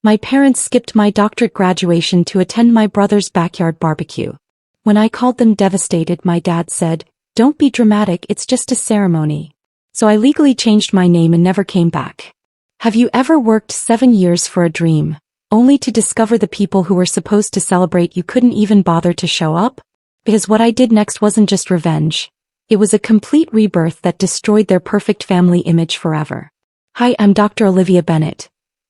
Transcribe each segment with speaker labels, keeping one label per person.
Speaker 1: My parents skipped my doctorate graduation to attend my brother's backyard barbecue. When I called them devastated, my dad said, "Don't be dramatic, it's just a ceremony." So I legally changed my name and never came back. Have you ever worked 7 years for a dream, only to discover the people who were supposed to celebrate you couldn't even bother to show up? Because what I did next wasn't just revenge. It was a complete rebirth that destroyed their perfect family image forever. Hi, I'm Dr. Olivia Bennett.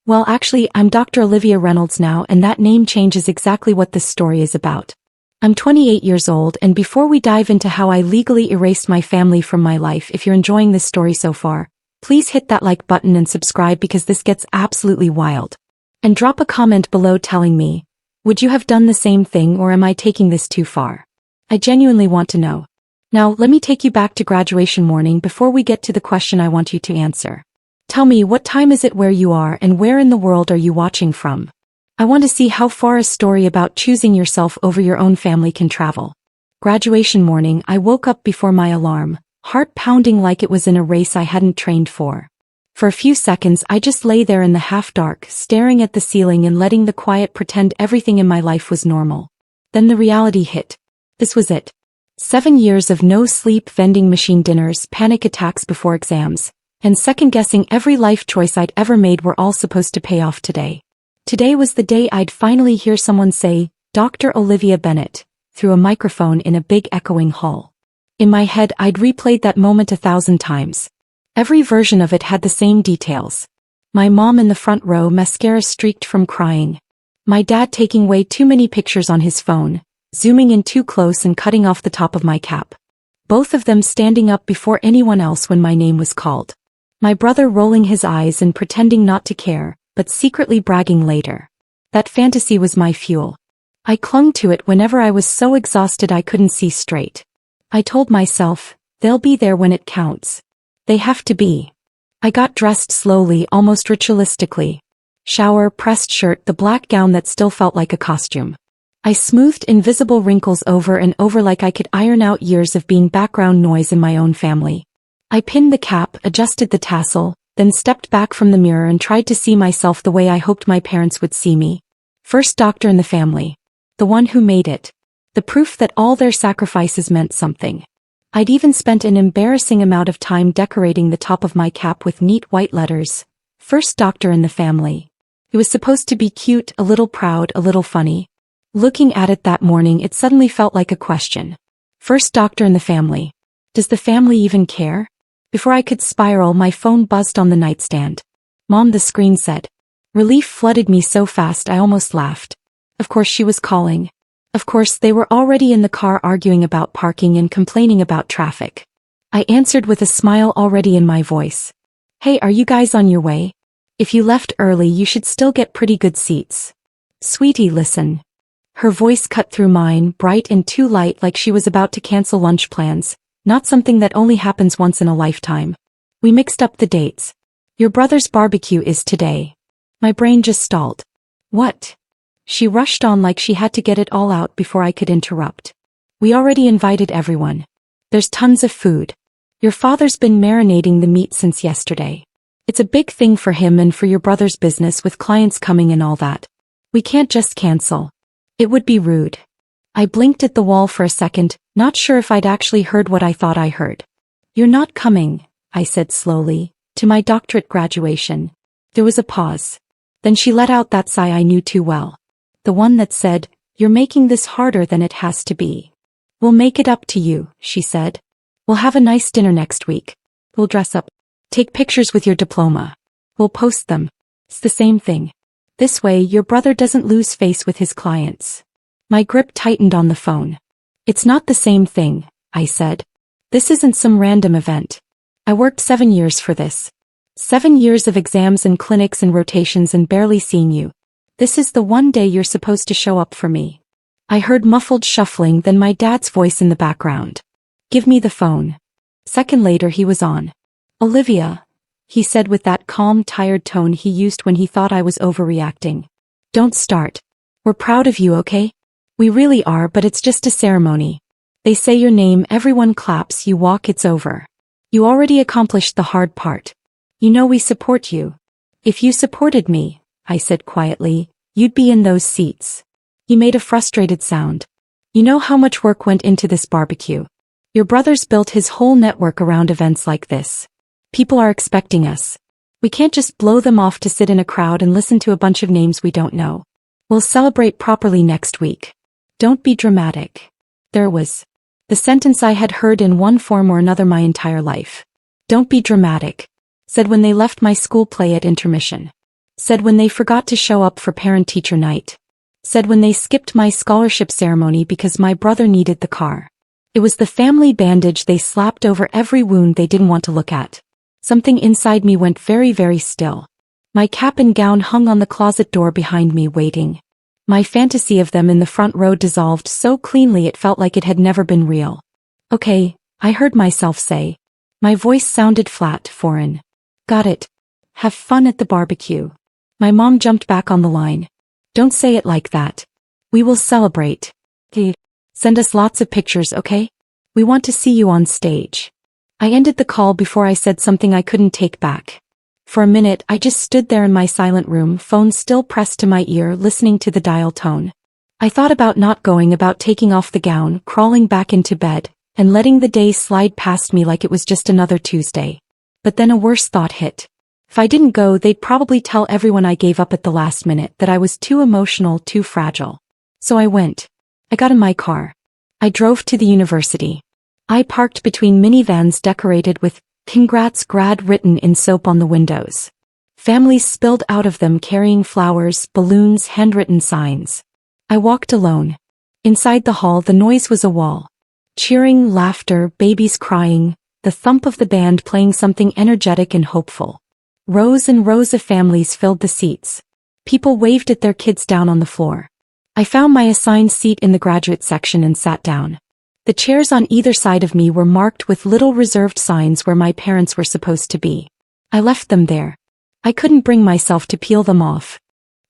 Speaker 1: Well, actually, I'm Dr. Olivia Reynolds now, and that name change is exactly what this story is about. I'm 28 years old, and before we dive into how I legally erased my family from my life, if you're enjoying this story so far, please hit that like button and subscribe because this gets absolutely wild. And drop a comment below telling me, would you have done the same thing or am I taking this too far? I genuinely want to know. Now, let me take you back to graduation morning before we get to the question I want you to answer. Tell me, what time is it where you are and where in the world are you watching from? I want to see how far a story about choosing yourself over your own family can travel. Graduation morning, I woke up before my alarm, heart pounding like it was in a race I hadn't trained for. For a few seconds, I just lay there in the half-dark, staring at the ceiling and letting the quiet pretend everything in my life was normal. Then the reality hit. This was it. 7 years of no sleep, vending machine dinners, panic attacks before exams, and second-guessing every life choice I'd ever made were all supposed to pay off today. Today was the day I'd finally hear someone say, "Dr. Olivia Bennett," through a microphone in a big echoing hall. In my head, I'd replayed that moment 1,000 times. Every version of it had the same details. My mom in the front row, mascara streaked from crying. My dad taking way too many pictures on his phone, zooming in too close and cutting off the top of my cap. Both of them standing up before anyone else when my name was called. My brother rolling his eyes and pretending not to care, but secretly bragging later. That fantasy was my fuel. I clung to it whenever I was so exhausted I couldn't see straight. I told myself, they'll be there when it counts. They have to be. I got dressed slowly, almost ritualistically. Shower, pressed shirt, the black gown that still felt like a costume. I smoothed invisible wrinkles over and over like I could iron out years of being background noise in my own family. I pinned the cap, adjusted the tassel, then stepped back from the mirror and tried to see myself the way I hoped my parents would see me. First doctor in the family. The one who made it. The proof that all their sacrifices meant something. I'd even spent an embarrassing amount of time decorating the top of my cap with neat white letters. First doctor in the family. It was supposed to be cute, a little proud, a little funny. Looking at it that morning, it suddenly felt like a question. First doctor in the family. Does the family even care? Before I could spiral, my phone buzzed on the nightstand. Mom, the screen said. Relief flooded me so fast I almost laughed. Of course she was calling. Of course they were already in the car arguing about parking and complaining about traffic. I answered with a smile already in my voice. Hey, are you guys on your way? If you left early you should still get pretty good seats. Sweetie, listen. Her voice cut through mine, bright and too light, like she was about to cancel lunch plans. Not something that only happens once in a lifetime. We mixed up the dates. Your brother's barbecue is today. My brain just stalled. What? She rushed on like she had to get it all out before I could interrupt. We already invited everyone. There's tons of food. Your father's been marinating the meat since yesterday. It's a big thing for him and for your brother's business with clients coming and all that. We can't just cancel. It would be rude. I blinked at the wall for a second, not sure if I'd actually heard what I thought I heard. You're not coming, I said slowly, to my doctorate graduation. There was a pause. Then she let out that sigh I knew too well. The one that said, "You're making this harder than it has to be." "We'll make it up to you," she said. "We'll have a nice dinner next week. We'll dress up. Take pictures with your diploma. We'll post them. It's the same thing. This way your brother doesn't lose face with his clients." My grip tightened on the phone. "It's not the same thing," I said. "This isn't some random event. I worked 7 years for this. 7 years of exams and clinics and rotations and barely seeing you. This is the one day you're supposed to show up for me." I heard muffled shuffling, then my dad's voice in the background. "Give me the phone." Second later he was on. "Olivia," he said with that calm, tired tone he used when he thought I was overreacting. "Don't start. We're proud of you, okay? We really are, but it's just a ceremony. They say your name, everyone claps, you walk, it's over. You already accomplished the hard part. You know we support you. If you supported me, I said quietly, "you'd be in those seats." He made a frustrated sound. "You know how much work went into this barbecue. Your brother's built his whole network around events like this. People are expecting us. We can't just blow them off to sit in a crowd and listen to a bunch of names we don't know. We'll celebrate properly next week. Don't be dramatic." There was the sentence I had heard in one form or another my entire life. "Don't be dramatic," said when they left my school play at intermission. Said when they forgot to show up for parent-teacher night. Said when they skipped my scholarship ceremony because my brother needed the car. It was the family bandage they slapped over every wound they didn't want to look at. Something inside me went very, very still. My cap and gown hung on the closet door behind me waiting. My fantasy of them in the front row dissolved so cleanly it felt like it had never been real. "Okay," I heard myself say. My voice sounded flat, foreign. "Got it. Have fun at the barbecue." My mom jumped back on the line. "Don't say it like that. We will celebrate. Send us lots of pictures, okay? We want to see you on stage." I ended the call before I said something I couldn't take back. For a minute I just stood there in my silent room, phone still pressed to my ear, listening to the dial tone. I thought about not going, about taking off the gown, crawling back into bed, and letting the day slide past me like it was just another Tuesday. But then a worse thought hit. If I didn't go, they'd probably tell everyone I gave up at the last minute, that I was too emotional, too fragile. So I went. I got in my car. I drove to the university. I parked between minivans decorated with "Congrats Grad" written in soap on the windows. Families spilled out of them carrying flowers, balloons, handwritten signs. I walked alone. Inside the hall the noise was a wall. Cheering, laughter, babies crying, the thump of the band playing something energetic and hopeful. Rows and rows of families filled the seats. People waved at their kids down on the floor. I found my assigned seat in the graduate section and sat down. The chairs on either side of me were marked with little reserved signs where my parents were supposed to be. I left them there. I couldn't bring myself to peel them off.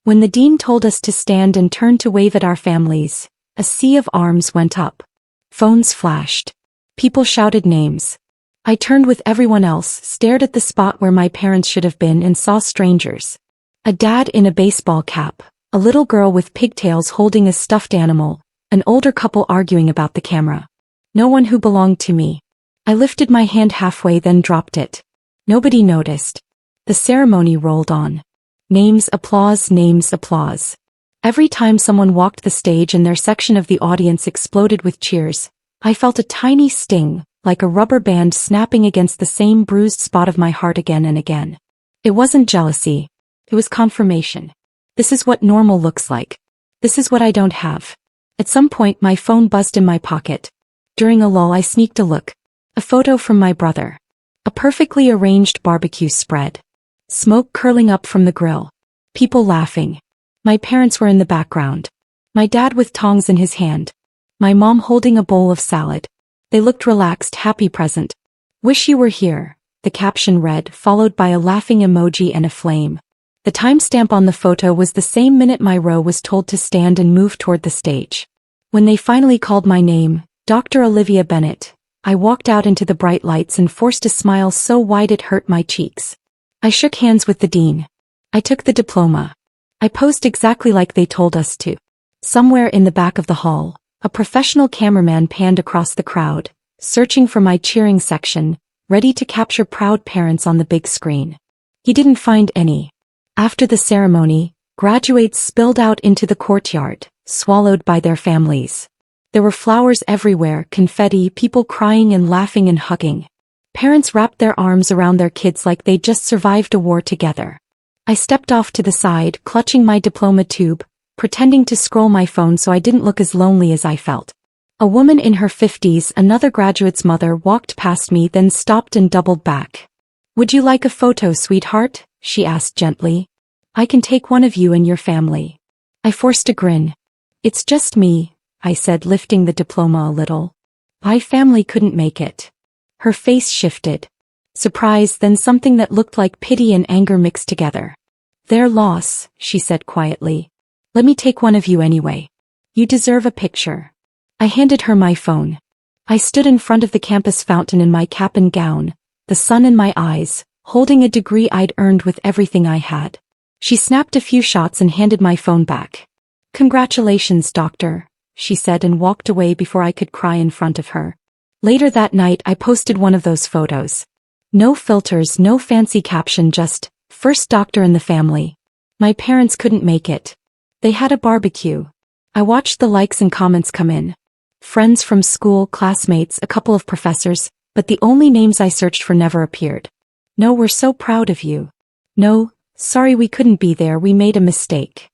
Speaker 1: When the dean told us to stand and turn to wave at our families, a sea of arms went up. Phones flashed. People shouted names. I turned with everyone else, stared at the spot where my parents should have been, and saw strangers. A dad in a baseball cap, a little girl with pigtails holding a stuffed animal, an older couple arguing about the camera. No one who belonged to me. I lifted my hand halfway, then dropped it. Nobody noticed. The ceremony rolled on. Names, applause, names, applause. Every time someone walked the stage and their section of the audience exploded with cheers, I felt a tiny sting, like a rubber band snapping against the same bruised spot of my heart again and again. It wasn't jealousy. It was confirmation. This is what normal looks like. This is what I don't have. At some point my phone buzzed in my pocket. During a lull I sneaked a look. A photo from my brother. A perfectly arranged barbecue spread. Smoke curling up from the grill. People laughing. My parents were in the background. My dad with tongs in his hand. My mom holding a bowl of salad. They looked relaxed, happy, present. "Wish you were here," the caption read, followed by a laughing emoji and a flame. The timestamp on the photo was the same minute my row was told to stand and move toward the stage. When they finally called my name, Dr. Olivia Bennett, I walked out into the bright lights and forced a smile so wide it hurt my cheeks. I shook hands with the dean. I took the diploma. I posed exactly like they told us to. Somewhere in the back of the hall, a professional cameraman panned across the crowd, searching for my cheering section, ready to capture proud parents on the big screen. He didn't find any. After the ceremony, graduates spilled out into the courtyard, swallowed by their families. There were flowers everywhere, confetti, people crying and laughing and hugging. Parents wrapped their arms around their kids like they'd just survived a war together. I stepped off to the side, clutching my diploma tube, pretending to scroll my phone so I didn't look as lonely as I felt. A woman in her 50s, another graduate's mother, walked past me, then stopped and doubled back. "Would you like a photo, sweetheart?" she asked gently. "I can take one of you and your family." I forced a grin. "It's just me," I said, lifting the diploma a little. "My family couldn't make it." Her face shifted. Surprise, then something that looked like pity and anger mixed together. "Their loss," she said quietly. "Let me take one of you anyway. You deserve a picture." I handed her my phone. I stood in front of the campus fountain in my cap and gown, the sun in my eyes, holding a degree I'd earned with everything I had. She snapped a few shots and handed my phone back. "Congratulations, doctor," she said and walked away before I could cry in front of her. Later that night I posted one of those photos. No filters, no fancy caption, just, "First doctor in the family." My parents couldn't make it. They had a barbecue. I watched the likes and comments come in. Friends from school, classmates, a couple of professors, but the only names I searched for never appeared. "No, we're so proud of you." "No, sorry we couldn't be there, we made a mistake."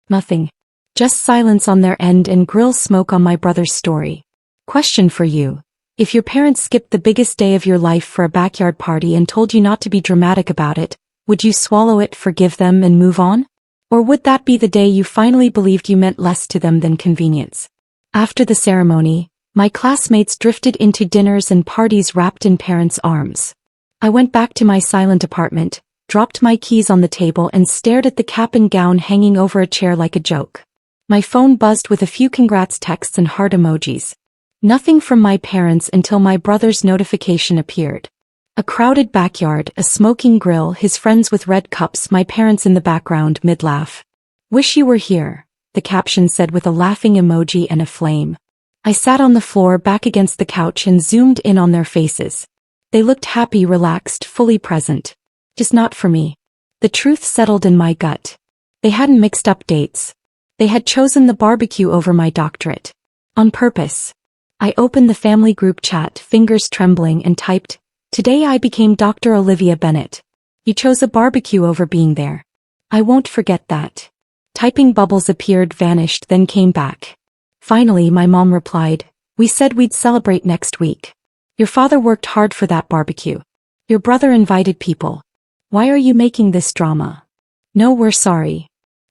Speaker 1: Nothing. Just silence on their end and grill smoke on my brother's story. Question for you. If your parents skipped the biggest day of your life for a backyard party and told you not to be dramatic about it, would you swallow it, forgive them, and move on? Or would that be the day you finally believed you meant less to them than convenience? After the ceremony, my classmates drifted into dinners and parties wrapped in parents' arms. I went back to my silent apartment, dropped my keys on the table and stared at the cap and gown hanging over a chair like a joke. My phone buzzed with a few congrats texts and heart emojis. Nothing from my parents until my brother's notification appeared. A crowded backyard, a smoking grill, his friends with red cups, my parents in the background mid-laugh. "Wish you were here," the caption said with a laughing emoji and a flame. I sat on the floor back against the couch and zoomed in on their faces. They looked happy, relaxed, fully present. Just not for me. The truth settled in my gut. They hadn't mixed up dates. They had chosen the barbecue over my doctorate. On purpose. I opened the family group chat, fingers trembling, and typed, "Today I became Dr. Olivia Bennett. You chose a barbecue over being there. I won't forget that." Typing bubbles appeared, vanished, then came back. Finally my mom replied, "We said we'd celebrate next week. Your father worked hard for that barbecue. Your brother invited people. Why are you making this drama?" "No, we're sorry.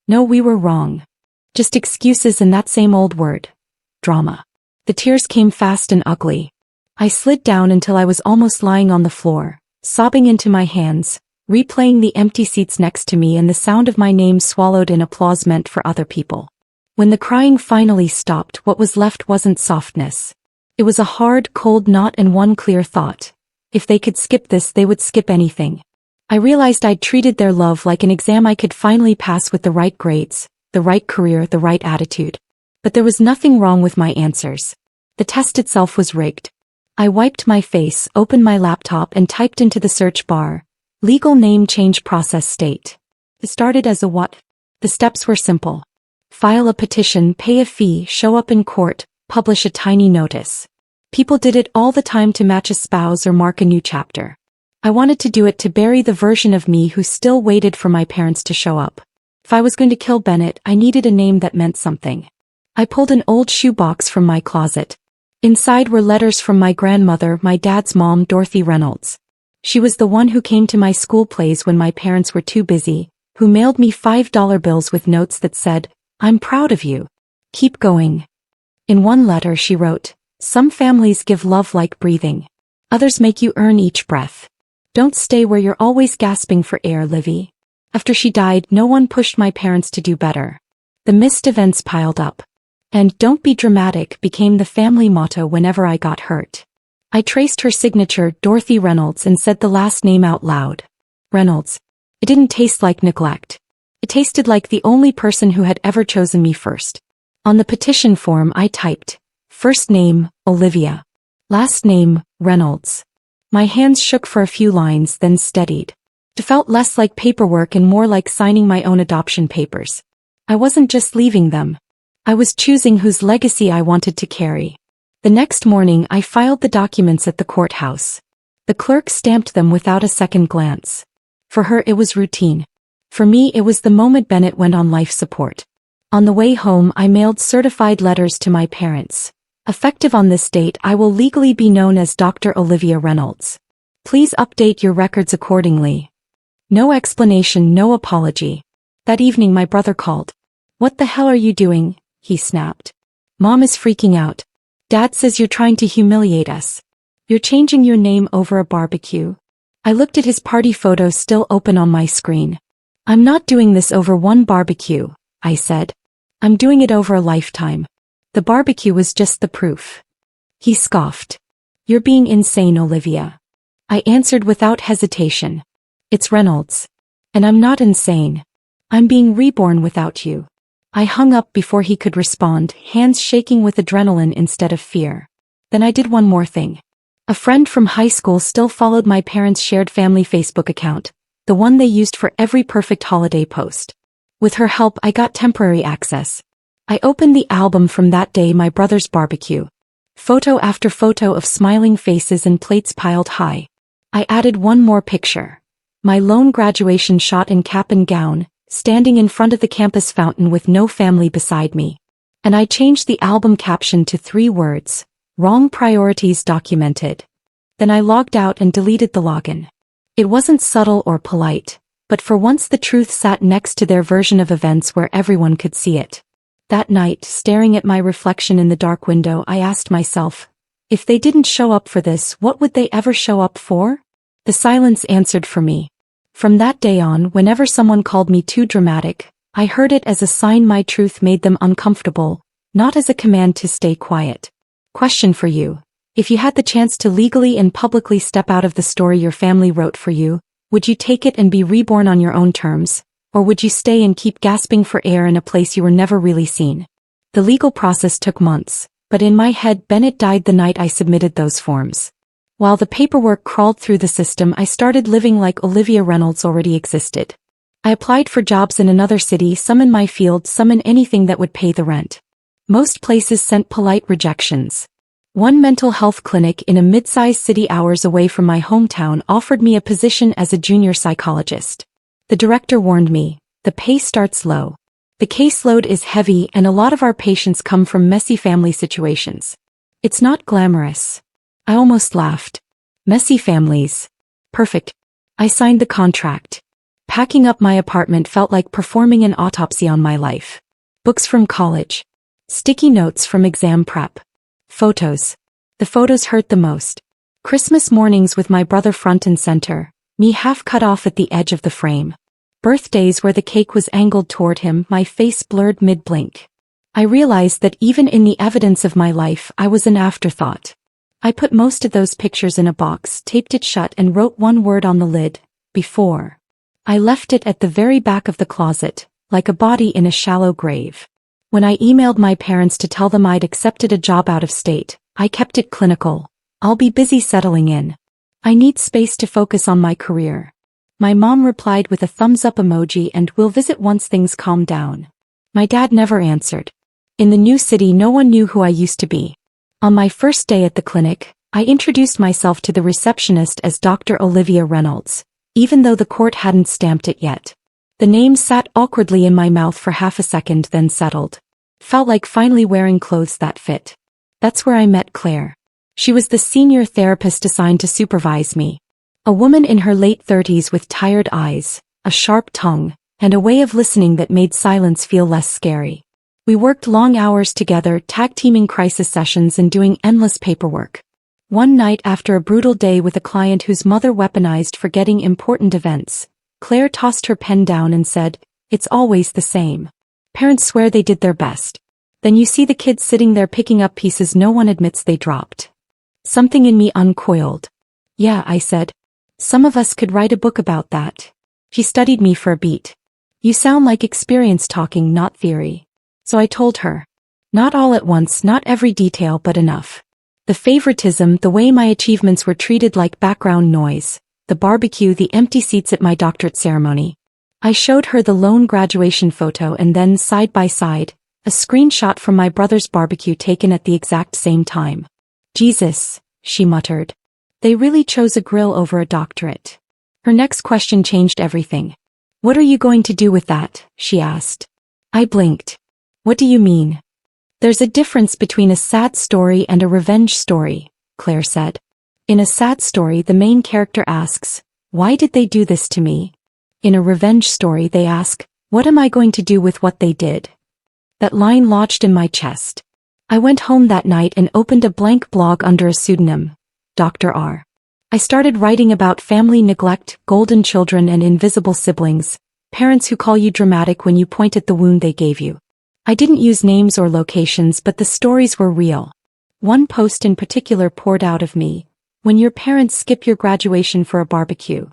Speaker 1: No, we were wrong. Just excuses and that same old word. Drama." The tears came fast and ugly. I slid down until I was almost lying on the floor, sobbing into my hands, replaying the empty seats next to me and the sound of my name swallowed in applause meant for other people. When the crying finally stopped, what was left wasn't softness. It was a hard, cold knot and one clear thought. If they could skip this, they would skip anything. I realized I'd treated their love like an exam I could finally pass with the right grades, the right career, the right attitude. But there was nothing wrong with my answers. The test itself was rigged. I wiped my face, opened my laptop and typed into the search bar, "Legal name change process state." It started as a what? The steps were simple. File a petition, pay a fee, show up in court, publish a tiny notice. People did it all the time to match a spouse or mark a new chapter. I wanted to do it to bury the version of me who still waited for my parents to show up. If I was going to kill Bennett, I needed a name that meant something. I pulled an old shoebox from my closet. Inside were letters from my grandmother, my dad's mom, Dorothy Reynolds. She was the one who came to my school plays when my parents were too busy, who mailed me $5 bills with notes that said, "I'm proud of you. Keep going." In one letter she wrote, "Some families give love like breathing. Others make you earn each breath. Don't stay where you're always gasping for air, Livy." After she died, no one pushed my parents to do better. The missed events piled up. And "Don't be dramatic" became the family motto whenever I got hurt. I traced her signature, Dorothy Reynolds, and said the last name out loud. Reynolds. It didn't taste like neglect. It tasted like the only person who had ever chosen me first. On the petition form I typed, first name, Olivia. Last name, Reynolds. My hands shook for a few lines, then steadied. It felt less like paperwork and more like signing my own adoption papers. I wasn't just leaving them. I was choosing whose legacy I wanted to carry. The next morning I filed the documents at the courthouse. The clerk stamped them without a second glance. For her it was routine. For me it was the moment Bennett went on life support. On the way home I mailed certified letters to my parents. Effective on this date I will legally be known as Dr. Olivia Reynolds. Please update your records accordingly. No explanation, no apology. That evening my brother called. "What the hell are you doing?" he snapped. "Mom is freaking out. Dad says you're trying to humiliate us. You're changing your name over a barbecue." I looked at his party photo still open on my screen. "I'm not doing this over one barbecue," I said. "I'm doing it over a lifetime." The barbecue was just the proof. He scoffed. "You're being insane, Olivia." I answered without hesitation. "It's Reynolds. And I'm not insane. I'm being reborn without you. I hung up before he could respond, hands shaking with adrenaline instead of fear. Then I did one more thing. A friend from high school still followed my parents' shared family Facebook account, the one they used for every perfect holiday post. With her help, I got temporary access. I opened the album from that day, my brother's barbecue. Photo after photo of smiling faces and plates piled high. I added one more picture. My lone graduation shot in cap and gown, standing in front of the campus fountain with no family beside me. And I changed the album caption to 3 words, "Wrong priorities documented." Then I logged out and deleted the login. It wasn't subtle or polite, but for once the truth sat next to their version of events where everyone could see it. That night, staring at my reflection in the dark window, I asked myself, if they didn't show up for this, what would they ever show up for? The silence answered for me. From that day on, whenever someone called me too dramatic, I heard it as a sign my truth made them uncomfortable, not as a command to stay quiet. Question for you. If you had the chance to legally and publicly step out of the story your family wrote for you, would you take it and be reborn on your own terms? Or would you stay and keep gasping for air in a place you were never really seen? The legal process took months, but in my head Bennett died the night I submitted those forms. While the paperwork crawled through the system, I started living like Olivia Reynolds already existed. I applied for jobs in another city, some in my field, some in anything that would pay the rent. Most places sent polite rejections. One mental health clinic in a mid-sized city hours away from my hometown offered me a position as a junior psychologist. The director warned me, the pay starts low. The caseload is heavy and a lot of our patients come from messy family situations. It's not glamorous. I almost laughed. Messy families. Perfect. I signed the contract. Packing up my apartment felt like performing an autopsy on my life. Books from college. Sticky notes from exam prep. Photos. The photos hurt the most. Christmas mornings with my brother front and center, me half cut off at the edge of the frame. Birthdays where the cake was angled toward him, my face blurred mid-blink. I realized that even in the evidence of my life, I was an afterthought. I put most of those pictures in a box, taped it shut and wrote one word on the lid, before. I left it at the very back of the closet, like a body in a shallow grave. When I emailed my parents to tell them I'd accepted a job out of state, I kept it clinical. I'll be busy settling in. I need space to focus on my career. My mom replied with a thumbs-up emoji and "we'll visit once things calm down." My dad never answered. In the new city, no one knew who I used to be. On my first day at the clinic, I introduced myself to the receptionist as Dr. Olivia Reynolds, even though the court hadn't stamped it yet. The name sat awkwardly in my mouth for half a second, then settled. Felt like finally wearing clothes that fit. That's where I met Claire. She was the senior therapist assigned to supervise me. A woman in her late 30s with tired eyes, a sharp tongue, and a way of listening that made silence feel less scary. We worked long hours together, tag-teaming crisis sessions and doing endless paperwork. One night after a brutal day with a client whose mother weaponized forgetting important events, Claire tossed her pen down and said, "It's always the same. Parents swear they did their best. Then you see the kids sitting there picking up pieces no one admits they dropped." Something in me uncoiled. "Yeah," I said. "Some of us could write a book about that." She studied me for a beat. "You sound like experience talking, not theory." So I told her. Not all at once, not every detail, but enough. The favoritism, the way my achievements were treated like background noise, the barbecue, the empty seats at my doctorate ceremony. I showed her the lone graduation photo and then, side by side, a screenshot from my brother's barbecue taken at the exact same time. "Jesus," she muttered. "They really chose a grill over a doctorate." Her next question changed everything. "What are you going to do with that?" she asked. I blinked. "What do you mean?" "There's a difference between a sad story and a revenge story," Claire said. In a sad story, the main character asks, "Why did they do this to me?" In a revenge story, they ask, "What am I going to do with what they did?" That line lodged in my chest. I went home that night and opened a blank blog under a pseudonym, Dr. R. I started writing about family neglect, golden children and invisible siblings, parents who call you dramatic when you point at the wound they gave you. I didn't use names or locations, but the stories were real. One post in particular poured out of me, "When your parents skip your graduation for a barbecue."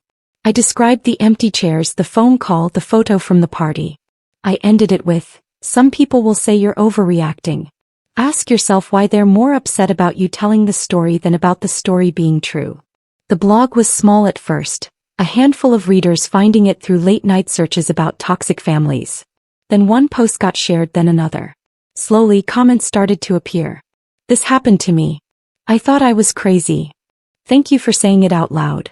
Speaker 1: I described the empty chairs, the phone call, the photo from the party. I ended it with, some people will say you're overreacting. Ask yourself why they're more upset about you telling the story than about the story being true. The blog was small at first, a handful of readers finding it through late-night searches about toxic families. Then one post got shared, then another. Slowly, comments started to appear. This happened to me. I thought I was crazy. Thank you for saying it out loud.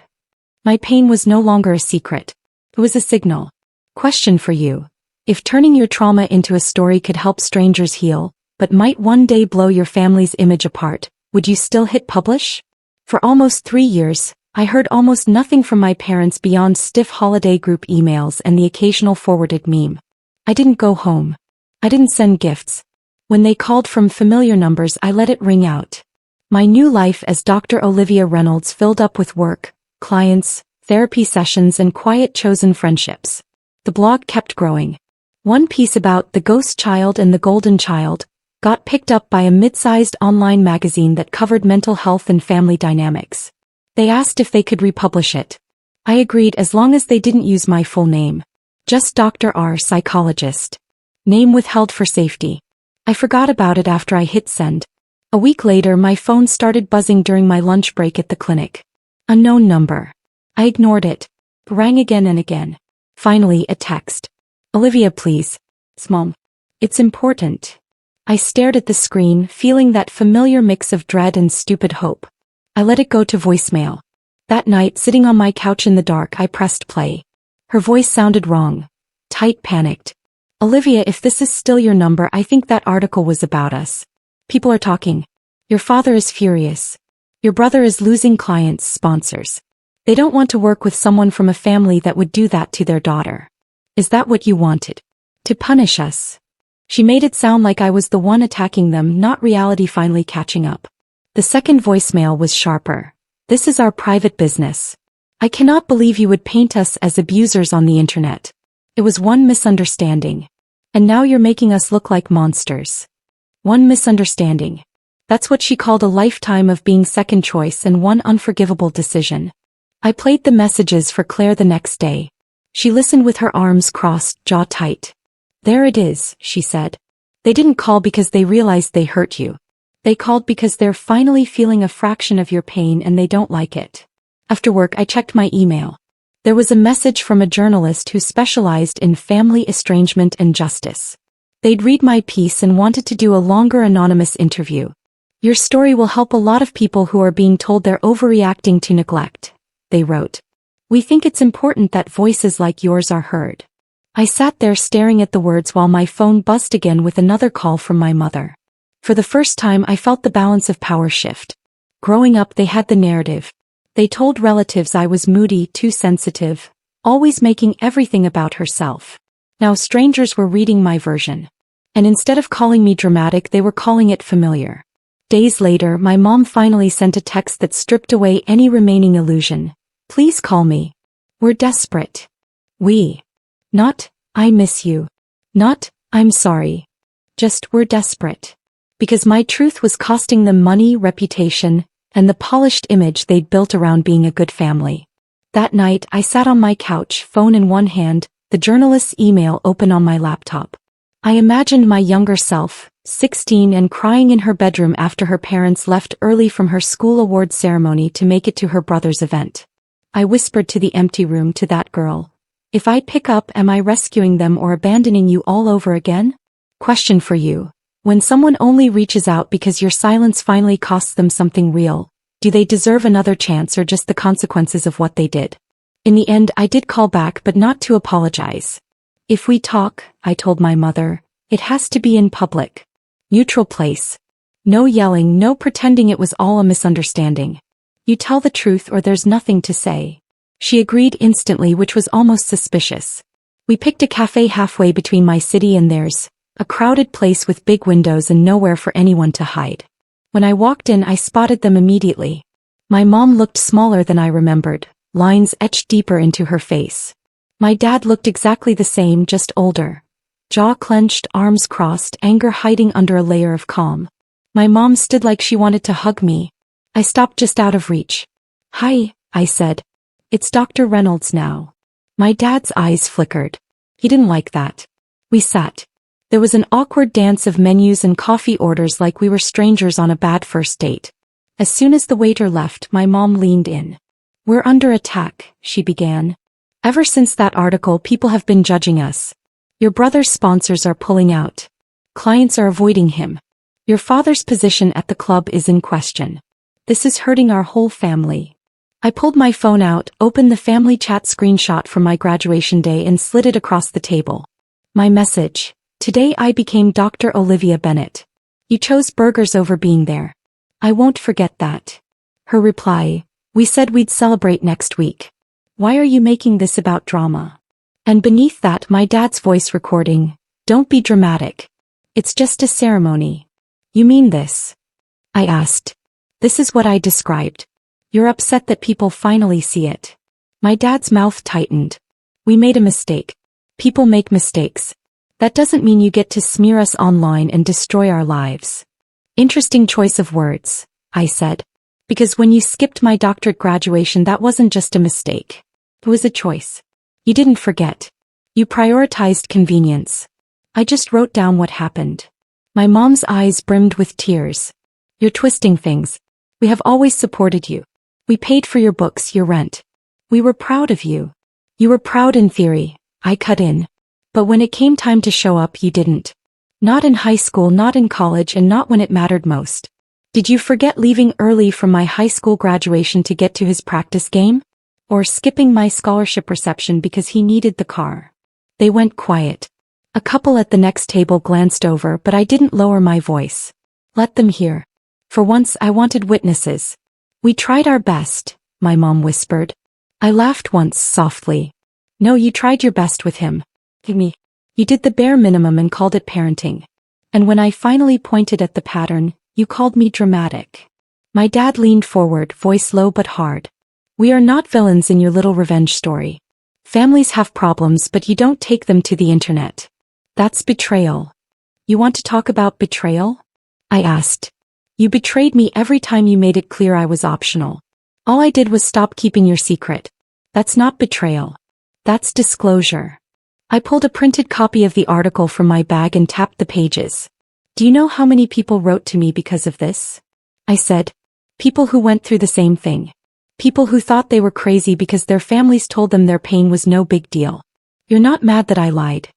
Speaker 1: My pain was no longer a secret. It was a signal. Question for you. If turning your trauma into a story could help strangers heal, but might one day blow your family's image apart, would you still hit publish? For almost 3 years, I heard almost nothing from my parents beyond stiff holiday group emails and the occasional forwarded meme. I didn't go home. I didn't send gifts. When they called from familiar numbers, I let it ring out. My new life as Dr. Olivia Reynolds filled up with work, clients, therapy sessions, and quiet chosen friendships. The blog kept growing. One piece about the ghost child and the golden child got picked up by a mid-sized online magazine that covered mental health and family dynamics. They asked if they could republish it. I agreed as long as they didn't use my full name. Just Dr. R. Psychologist. Name withheld for safety. I forgot about it after I hit send. A week later, my phone started buzzing during my lunch break at the clinic. Unknown number. I ignored it. Rang again and again. Finally, a text. Olivia, please. Mom. It's important. I stared at the screen, feeling that familiar mix of dread and stupid hope. I let it go to voicemail. That night, sitting on my couch in the dark, I pressed play. Her voice sounded wrong. Tight, panicked. Olivia, if this is still your number, I think that article was about us. People are talking. Your father is furious. Your brother is losing clients, sponsors. They don't want to work with someone from a family that would do that to their daughter. Is that what you wanted? To punish us? She made it sound like I was the one attacking them, not reality finally catching up. The second voicemail was sharper. This is our private business. I cannot believe you would paint us as abusers on the internet. It was one misunderstanding. And now you're making us look like monsters. One misunderstanding. That's what she called a lifetime of being second choice and one unforgivable decision. I played the messages for Claire the next day. She listened with her arms crossed, jaw tight. There it is, she said. They didn't call because they realized they hurt you. They called because they're finally feeling a fraction of your pain and they don't like it. After work, I checked my email. There was a message from a journalist who specialized in family estrangement and justice. They'd read my piece and wanted to do a longer anonymous interview. Your story will help a lot of people who are being told they're overreacting to neglect, they wrote. We think it's important that voices like yours are heard. I sat there staring at the words while my phone buzzed again with another call from my mother. For the first time, I felt the balance of power shift. Growing up, they had the narrative. They told relatives I was moody, too sensitive, always making everything about herself. Now strangers were reading my version. And instead of calling me dramatic, they were calling it familiar. Days later, my mom finally sent a text that stripped away any remaining illusion. Please call me. We're desperate. We. Not, I miss you. Not, I'm sorry. Just, we're desperate. Because my truth was costing them money, reputation, and the polished image they'd built around being a good family. That night, I sat on my couch, phone in one hand, the journalist's email open on my laptop. I imagined my younger self, 16 and crying in her bedroom after her parents left early from her school award ceremony to make it to her brother's event. I whispered to the empty room, to that girl. If I pick up, am I rescuing them or abandoning you all over again? Question for you. When someone only reaches out because your silence finally costs them something real, do they deserve another chance or just the consequences of what they did? In the end, I did call back, but not to apologize. If we talk, I told my mother, it has to be in public. Neutral place. No yelling, no pretending it was all a misunderstanding. You tell the truth or there's nothing to say. She agreed instantly, which was almost suspicious. We picked a cafe halfway between my city and theirs, a crowded place with big windows and nowhere for anyone to hide. When I walked in, I spotted them immediately. My mom looked smaller than I remembered, lines etched deeper into her face. My dad looked exactly the same, just older. Jaw clenched, arms crossed, anger hiding under a layer of calm. My mom stood like she wanted to hug me. I stopped just out of reach. Hi, I said. It's Dr. Reynolds now. My dad's eyes flickered. He didn't like that. We sat. There was an awkward dance of menus and coffee orders like we were strangers on a bad first date. As soon as the waiter left, my mom leaned in. "We're under attack," she began. "Ever since that article, people have been judging us. Your brother's sponsors are pulling out. Clients are avoiding him. Your father's position at the club is in question. This is hurting our whole family." I pulled my phone out, opened the family chat screenshot from my graduation day and slid it across the table. My message: "Today I became Dr. Olivia Bennett. You chose burgers over being there. I won't forget that." Her reply: "We said we'd celebrate next week. Why are you making this about drama?" And beneath that, my dad's voice recording: "Don't be dramatic. It's just a ceremony." "You mean this?" I asked. "This is what I described. You're upset that people finally see it." My dad's mouth tightened. "We made a mistake. People make mistakes. That doesn't mean you get to smear us online and destroy our lives." "Interesting choice of words," I said. "Because when you skipped my doctorate graduation, that wasn't just a mistake. It was a choice. You didn't forget. You prioritized convenience." I just wrote down what happened. My mom's eyes brimmed with tears. "You're twisting things. We have always supported you. We paid for your books, your rent. We were proud of you." "You were proud in theory," I cut in. "But when it came time to show up, you didn't. Not in high school, not in college, and not when it mattered most. Did you forget leaving early from my high school graduation to get to his practice game? Or skipping my scholarship reception because he needed the car?" They went quiet. A couple at the next table glanced over, but I didn't lower my voice. Let them hear. For once, I wanted witnesses. "We tried our best," my mom whispered. I laughed once, softly. "No, you tried your best with him. Kimmie. You did the bare minimum and called it parenting. And when I finally pointed at the pattern, you called me dramatic." My dad leaned forward, voice low but hard. "We are not villains in your little revenge story. Families have problems, but you don't take them to the internet. That's betrayal." "You want to talk about betrayal?" I asked. "You betrayed me every time you made it clear I was optional. All I did was stop keeping your secret. That's not betrayal. That's disclosure." I pulled a printed copy of the article from my bag and tapped the pages. "Do you know how many people wrote to me because of this?" I said. "People who went through the same thing. People who thought they were crazy because their families told them their pain was no big deal. You're not mad that I lied.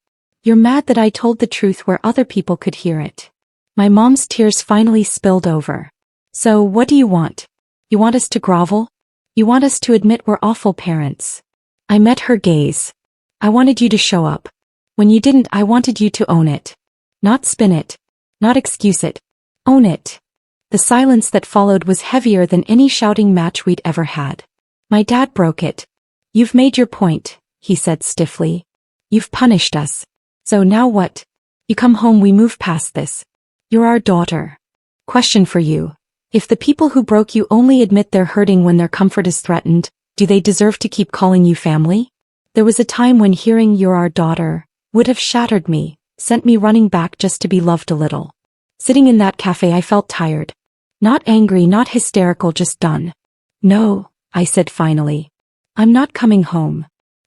Speaker 1: You're mad that I told the truth where other people could hear it." My mom's tears finally spilled over. "So, what do you want? You want us to grovel? You want us to admit we're awful parents?" I met her gaze. "I wanted you to show up. When you didn't, I wanted you to own it. Not spin it. Not excuse it. Own it." The silence that followed was heavier than any shouting match we'd ever had. My dad broke it. "You've made your point," he said stiffly. "You've punished us. So now what? You come home, we move past this. You're our daughter. Question for you. If the people who broke you only admit they're hurting when their comfort is threatened, do they deserve to keep calling you family?" There was a time when hearing "you're our daughter" would have shattered me, sent me running back just to be loved a little. Sitting in that cafe, I felt tired. Not angry, not hysterical, just done. "No," I said finally. "I'm not coming home."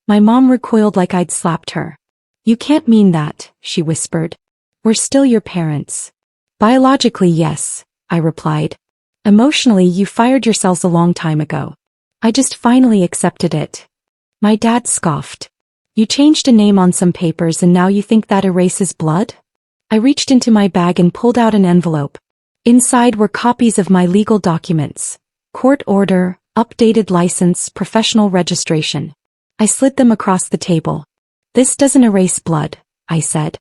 Speaker 1: My mom recoiled like I'd slapped her. "You can't mean that," she whispered. "We're still your parents." "Biologically, yes," I replied. "Emotionally, you fired yourselves a long time ago. I just finally accepted it." My dad scoffed. "You changed a name on some papers and now you think that erases blood?" I reached into my bag and pulled out an envelope. Inside were copies of my legal documents. Court order, updated license, professional registration. I slid them across the table. "This doesn't erase blood," I said.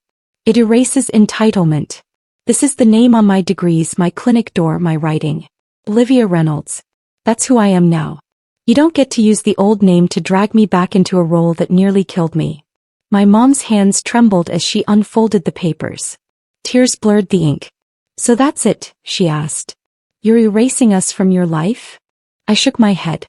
Speaker 1: "It erases entitlement. This is the name on my degrees, my clinic door, my writing. Olivia Reynolds. That's who I am now. You don't get to use the old name to drag me back into a role that nearly killed me." My mom's hands trembled as she unfolded the papers. Tears blurred the ink. "So that's it?" she asked. "You're erasing us from your life?" I shook my head.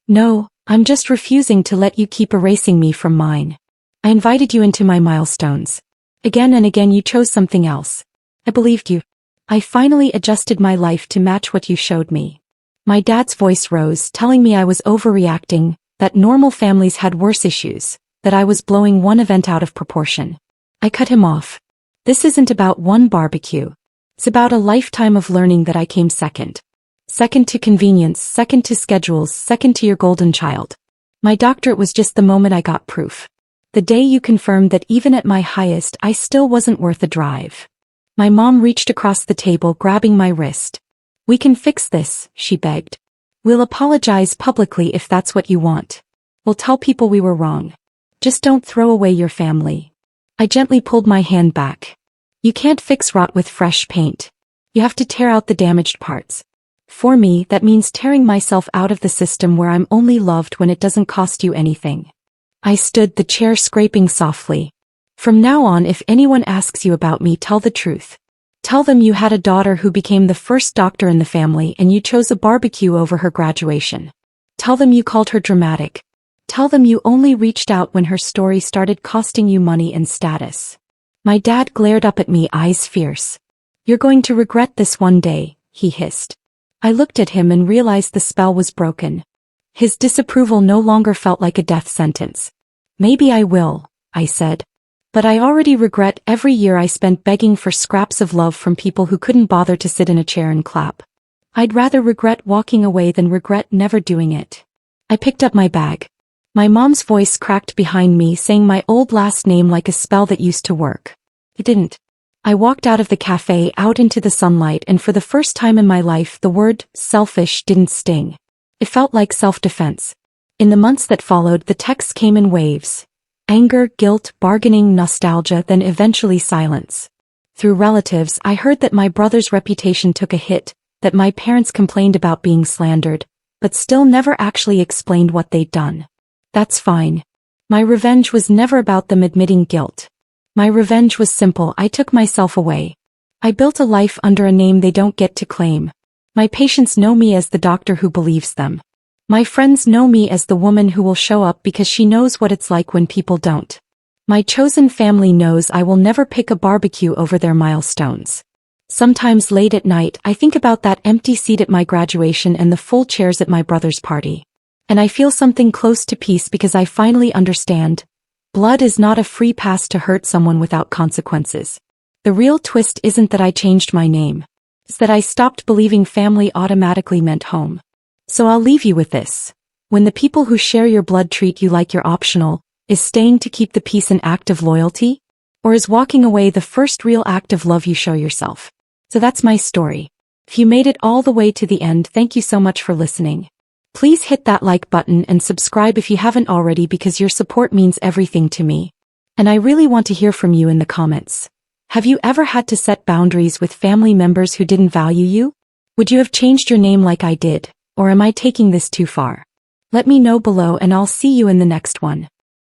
Speaker 1: "No, I'm just refusing to let you keep erasing me from mine. I invited you into my milestones. Again and again you chose something else. I believed you. I finally adjusted my life to match what you showed me." My dad's voice rose, telling me I was overreacting, that normal families had worse issues, that I was blowing one event out of proportion. I cut him off. This isn't about one barbecue. It's about a lifetime of learning that I came second. Second to convenience, second to schedules, second to your golden child. My doctorate was just the moment I got proof. The day you confirmed that even at my highest I still wasn't worth a drive. My mom reached across the table, grabbing my wrist. We can fix this, she begged. We'll apologize publicly if that's what you want. We'll tell people we were wrong. Just don't throw away your family. I gently pulled my hand back. You can't fix rot with fresh paint. You have to tear out the damaged parts. For me, that means tearing myself out of the system where I'm only loved when it doesn't cost you anything. I stood, the chair scraping softly. From now on, if anyone asks you about me, tell the truth. Tell them you had a daughter who became the first doctor in the family and you chose a barbecue over her graduation. Tell them you called her dramatic. Tell them you only reached out when her story started costing you money and status. My dad glared up at me, eyes fierce. You're going to regret this one day, he hissed. I looked at him and realized the spell was broken. His disapproval no longer felt like a death sentence. Maybe I will, I said. But I already regret every year I spent begging for scraps of love from people who couldn't bother to sit in a chair and clap. I'd rather regret walking away than regret never doing it. I picked up my bag. My mom's voice cracked behind me, saying my old last name like a spell that used to work. It didn't. I walked out of the cafe, out into the sunlight, and for the first time in my life the word selfish didn't sting. It felt like self-defense. In the months that followed, the texts came in waves. Anger, guilt, bargaining, nostalgia, then eventually silence. Through relatives, I heard that my brother's reputation took a hit, that my parents complained about being slandered, but still never actually explained what they'd done. That's fine. My revenge was never about them admitting guilt. My revenge was simple. I took myself away. I built a life under a name they don't get to claim. My patients know me as the doctor who believes them. My friends know me as the woman who will show up because she knows what it's like when people don't. My chosen family knows I will never pick a barbecue over their milestones. Sometimes late at night, I think about that empty seat at my graduation and the full chairs at my brother's party. And I feel something close to peace because I finally understand. Blood is not a free pass to hurt someone without consequences. The real twist isn't that I changed my name. It's that I stopped believing family automatically meant home. So I'll leave you with this. When the people who share your blood treat you like you're optional, is staying to keep the peace an act of loyalty? Or is walking away the first real act of love you show yourself? So that's my story. If you made it all the way to the end, thank you so much for listening. Please hit that like button and subscribe if you haven't already, because your support means everything to me. And I really want to hear from you in the comments. Have you ever had to set boundaries with family members who didn't value you? Would you have changed your name like I did, or am I taking this too far? Let me know below and I'll see you in the next one.